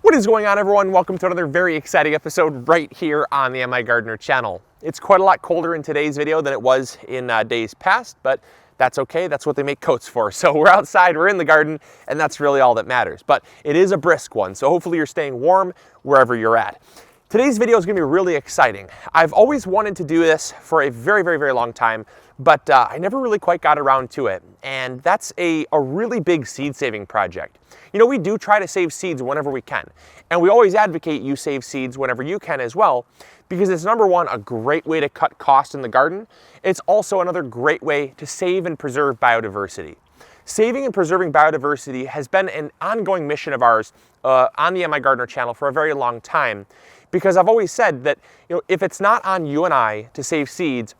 What is going on, everyone? Welcome to another very exciting episode right here on the MIgardener channel. It's quite a lot colder in today's video than it was in days past, but that's okay. That's what they make coats for. So we're outside, we're in the garden, and that's really all that matters. But it is a brisk one, so hopefully you're staying warm wherever you're at. Today's video is going to be really exciting. I've always wanted to do this for a very long time, but I never really quite got around to it. And that's a really big seed saving project. You know, we do try to save seeds whenever we can. And we always advocate you save seeds whenever you can as well, because it's number one, a great way to cut costs in the garden. It's also another great way to save and preserve biodiversity. Saving and preserving biodiversity has been an ongoing mission of ours on the MIgardener channel for a very long time, because I've always said that, you know, if it's not on you and I to save seeds,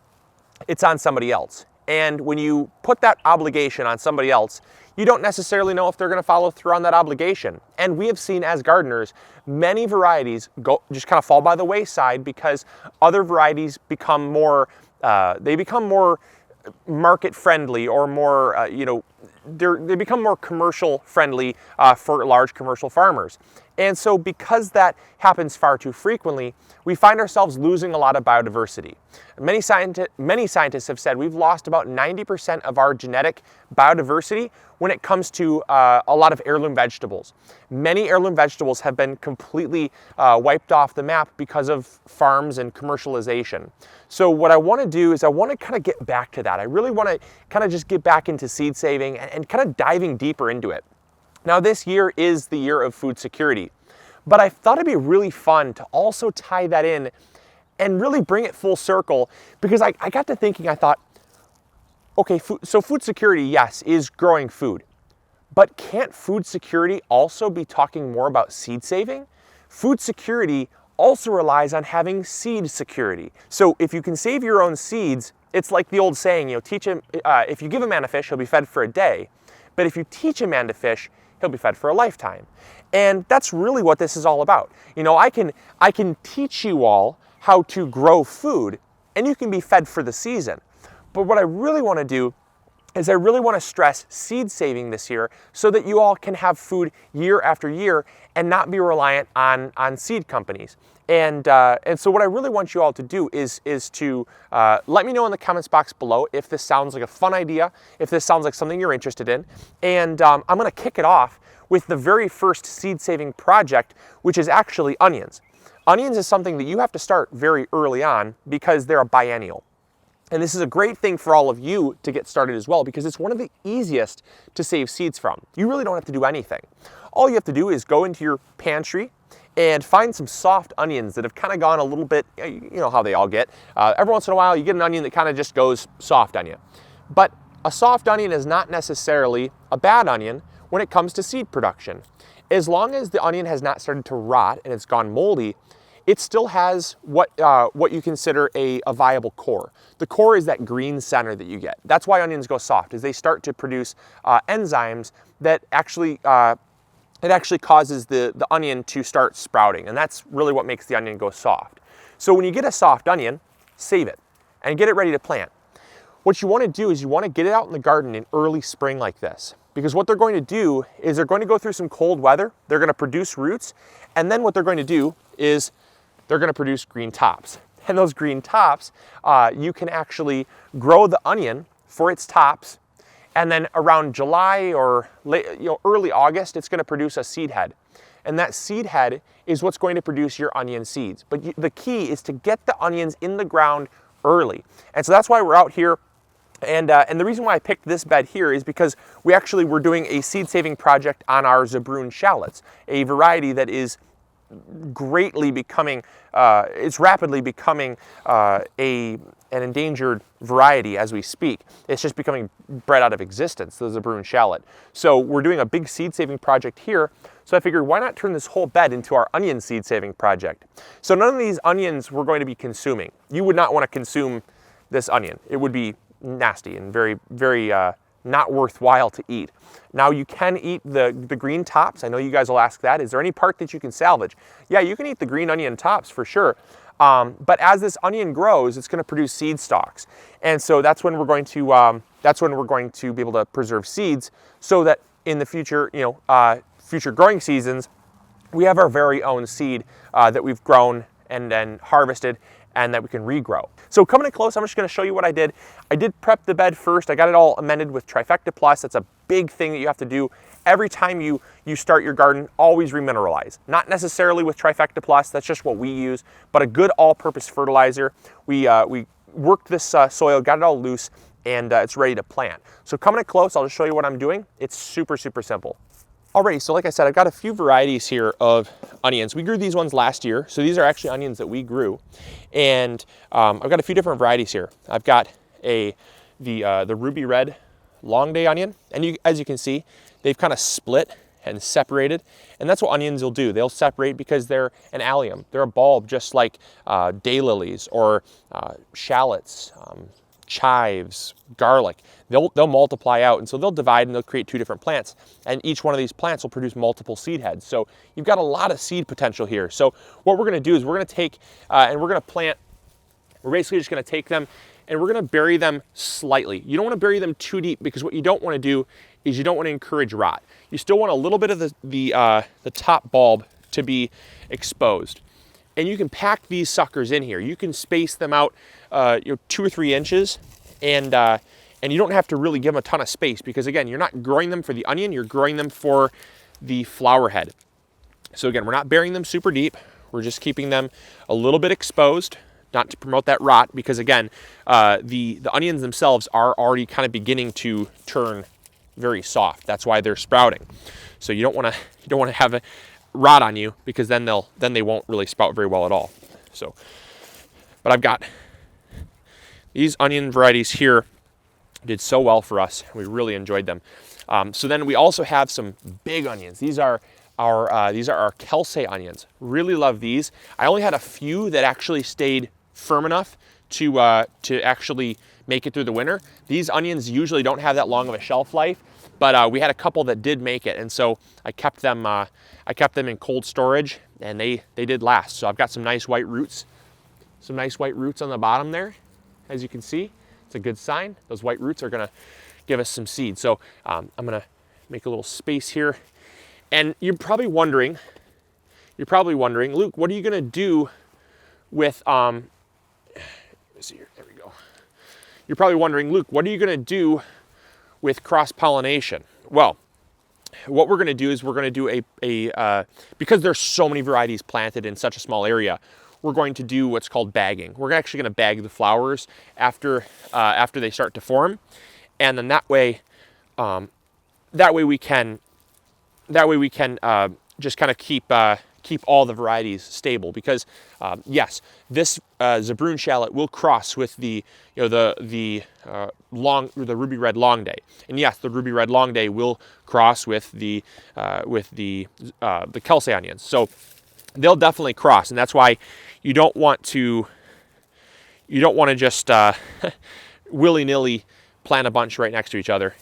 it's on somebody else. And when you put that obligation on somebody else, you don't necessarily know if they're going to follow through on that obligation. And we have seen as gardeners, many varieties just kind of fall by the wayside because other varieties become more, market friendly, or more, they become more commercial friendly for large commercial farmers. And so because that happens far too frequently, we find ourselves losing a lot of biodiversity. Many scientists have said we've lost about 90% of our genetic biodiversity when it comes to a lot of heirloom vegetables. Many heirloom vegetables have been completely wiped off the map because of farms and commercialization. So what I want to do is I want to kind of get back to that. I really want to kind of just get back into seed saving and kind of diving deeper into it. Now, this year is the year of food security, but I thought it'd be really fun to also tie that in and really bring it full circle, because I got to thinking, I thought, okay, so food security, yes, is growing food, but can't food security also be talking more about seed saving? Food security also relies on having seed security. So if you can save your own seeds, it's like the old saying, you know, if you give a man a fish, he'll be fed for a day. But if you teach a man to fish, he'll be fed for a lifetime. And that's really what this is all about. You know, I can teach you all how to grow food, and you can be fed for the season. But what I really want to do is I really want to stress seed saving this year so that you all can have food year after year and not be reliant on seed companies. And so what I really want you all to do is to let me know in the comments box below if this sounds like a fun idea, if this sounds like something you're interested in. And I'm going to kick it off with the very first seed saving project, which is actually onions. Onions is something that you have to start very early on because they're a biennial. And this is a great thing for all of you to get started as well, because it's one of the easiest to save seeds from. You really don't have to do anything. All you have to do is go into your pantry and find some soft onions that have kind of gone a little bit, you know how they all get. Every once in a while you get an onion that kind of just goes soft on you. But a soft onion is not necessarily a bad onion when it comes to seed production. As long as the onion has not started to rot and it's gone moldy, it still has what you consider a viable core. The core is that green center that you get. That's why onions go soft, is they start to produce enzymes that actually causes the onion to start sprouting. And that's really what makes the onion go soft. So when you get a soft onion, save it and get it ready to plant. What you want to do is you want to get it out in the garden in early spring like this, because what they're going to do is they're going to go through some cold weather, they're going to produce roots, and then what they're going to do is they're going to produce green tops. And those green tops, you can actually grow the onion for its tops, and then around July or early August, it's going to produce a seed head. And that seed head is what's going to produce your onion seeds. But the key is to get the onions in the ground early. And so that's why we're out here. And the reason why I picked this bed here is because we're doing a seed saving project on our Zabroon shallots, a variety that is rapidly becoming an endangered variety as we speak. It's just becoming bred out of existence, the Zabroon shallot. So we're doing a big seed saving project here. So I figured, why not turn this whole bed into our onion seed saving project? So none of these onions we're going to be consuming. You would not want to consume this onion. It would be nasty and very not worthwhile to eat. Now you can eat the green tops. I know you guys will ask that. Is there any part that you can salvage? Yeah, you can eat the green onion tops for sure. But as this onion grows, it's going to produce seed stalks. And so that's when we're going to be able to preserve seeds, so that in the future, future growing seasons, we have our very own seed that we've grown and then harvested and that we can regrow. So coming in close, I'm just gonna show you what I did. I did prep the bed first. I got it all amended with Trifecta Plus. That's a big thing that you have to do. Every time you start your garden, always remineralize. Not necessarily with Trifecta Plus, that's just what we use, but a good all-purpose fertilizer. We worked this soil, got it all loose, and it's ready to plant. So coming in close, I'll just show you what I'm doing. It's super, super simple. Alrighty, so like I said, I've got a few varieties here of onions. We grew these ones last year, so these are actually onions that we grew. And I've got a few different varieties here. I've got the ruby red long day onion, and as you can see, they've kind of split and separated, and that's what onions will do. They'll separate because they're an allium. They're a bulb, just like daylilies or shallots, chives, garlic. They'll multiply out, and so they'll divide and they'll create two different plants. And each one of these plants will produce multiple seed heads. So you've got a lot of seed potential here. So what we're gonna do is we're gonna take and we're gonna plant, we're basically just gonna take them and we're gonna bury them slightly. You don't wanna bury them too deep, because what you don't wanna do is you don't wanna encourage rot. You still want a little bit of the top bulb to be exposed. And you can pack these suckers in here. You can space them out 2 or 3 inches, and you don't have to really give them a ton of space, because again, you're not growing them for the onion, you're growing them for the flower head. So again, we're not burying them super deep. We're just keeping them a little bit exposed, not to promote that rot, because again, the onions themselves are already kind of beginning to turn very soft. That's why they're sprouting. So you don't want to have a rot on you, because then they won't really sprout very well at all. So, but I've got these onion varieties here, did so well for us. We really enjoyed them. So then we also have some big onions. These are our Kelsey onions. Really love these. I only had a few that actually stayed firm enough to actually make it through the winter. These onions usually don't have that long of a shelf life, but we had a couple that did make it, and so I kept them in cold storage, and they did last. So I've got some nice white roots, on the bottom there, as you can see. It's a good sign. Those white roots are gonna give us some seed. So I'm gonna make a little space here. And you're probably wondering, Luke, what are you gonna do with, let's see here, there we go. You're probably wondering, Luke, what are you gonna do with cross-pollination? Well, what we're gonna do is we're gonna do because there's so many varieties planted in such a small area, we're going to do what's called bagging. We're actually going to bag the flowers after they start to form, and then that way we can just kind of keep all the varieties stable. Because yes, this Zabroon shallot will cross with the ruby red long day, and yes, the ruby red long day will cross with the Kelsey onions. So they'll definitely cross, and that's why you don't want to just willy-nilly plant a bunch right next to each other.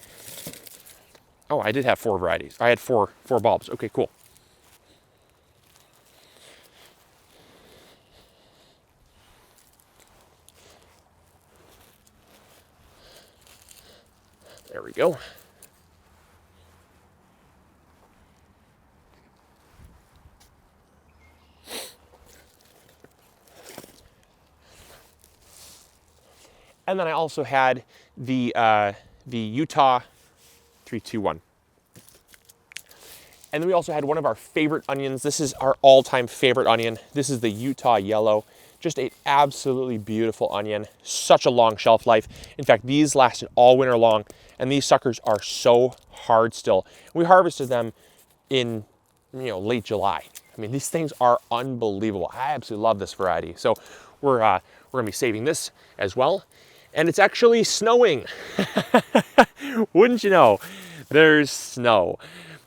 Oh, I did have 4 varieties. I had four bulbs. Okay, cool. There we go. And then I also had the Utah 321. And then we also had one of our favorite onions. This is our all-time favorite onion. This is the Utah yellow. Just an absolutely beautiful onion. Such a long shelf life. In fact, these lasted all winter long, and these suckers are so hard still. We harvested them in late July. I mean, these things are unbelievable. I absolutely love this variety. So we're gonna be saving this as well. And it's actually snowing. Wouldn't you know? There's snow.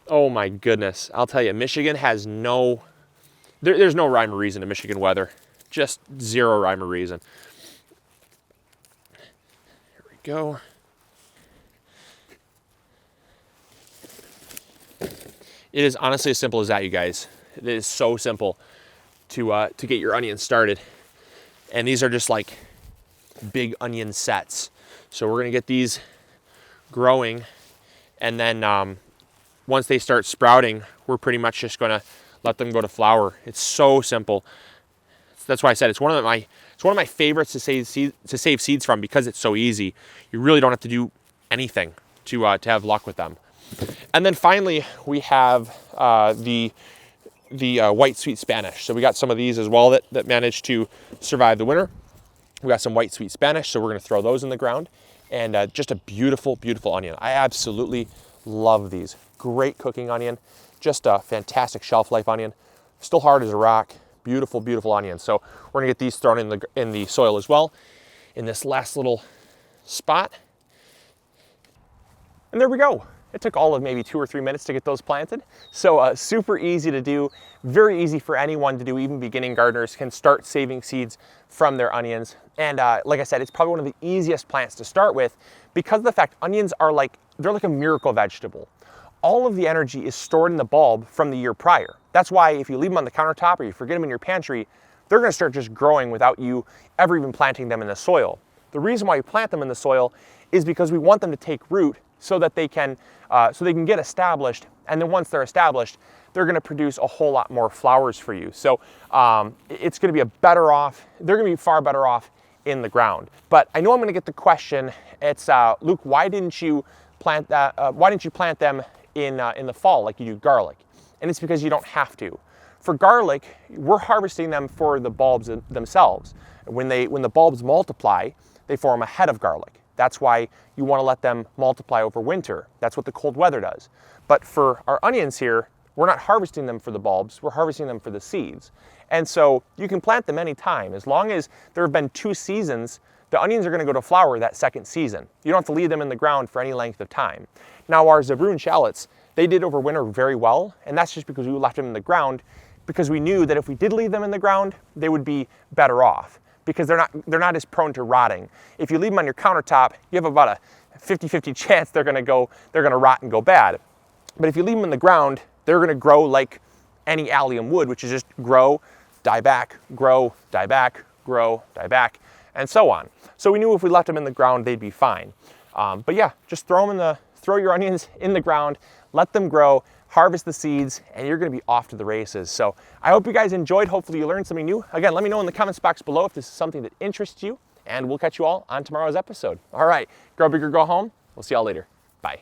Oh my goodness. I'll tell you, Michigan has there's no rhyme or reason to Michigan weather. Just zero rhyme or reason. Here we go. It is honestly as simple as that, you guys. It is so simple to get your onions started. And these are just like big onion sets. So we're gonna get these growing, and then once they start sprouting, we're pretty much just gonna let them go to flower. It's so simple. That's why I said it's one of my favorites to save seeds from, because it's so easy. You really don't have to do anything to have luck with them. And then finally, we have the white sweet Spanish. So we got some of these as well that managed to survive the winter. We got some white sweet Spanish, so we're going to throw those in the ground. And just a beautiful, beautiful onion. I absolutely love these. Great cooking onion, just a fantastic shelf life onion. Still hard as a rock. Beautiful, beautiful onion. So we're gonna get these thrown in the soil as well, in this last little spot. And there we go. It took all of maybe 2 or 3 minutes to get those planted. So super easy to do, very easy for anyone to do. Even beginning gardeners can start saving seeds from their onions. And like I said, it's probably one of the easiest plants to start with, because of the fact onions are they're like a miracle vegetable. All of the energy is stored in the bulb from the year prior. That's why if you leave them on the countertop or you forget them in your pantry, they're gonna start just growing without you ever even planting them in the soil. The reason why you plant them in the soil is because we want them to take root so that they can get established. And then once they're established, they're gonna produce a whole lot more flowers for you. So it's gonna be they're gonna be far better off in the ground. But I know I'm gonna get the question, it's, Luke, why didn't you plant them in the fall like you do garlic? And it's because you don't have to. For garlic, we're harvesting them for the bulbs themselves. When the bulbs multiply, they form a head of garlic. That's why you want to let them multiply over winter. That's what the cold weather does. But for our onions here, we're not harvesting them for the bulbs, we're harvesting them for the seeds. And so you can plant them anytime. As long as there have been 2 seasons, the onions are going to go to flower that second season. You don't have to leave them in the ground for any length of time. Now our Zabroon shallots, they did overwinter very well, and that's just because we left them in the ground, because we knew that if we did leave them in the ground, they would be better off, because they're not as prone to rotting. If you leave them on your countertop, you have about a 50-50 chance they're gonna rot and go bad. But if you leave them in the ground, they're gonna grow like any allium would, which is just grow, die back, grow, die back, grow, die back, and so on. So we knew if we left them in the ground, they'd be fine. But yeah, just throw your onions in the ground, let them grow, harvest the seeds, and you're gonna be off to the races. So I hope you guys enjoyed. Hopefully you learned something new. Again, let me know in the comments box below if this is something that interests you, and we'll catch you all on tomorrow's episode. All right, grow big or go home. We'll see y'all later. Bye.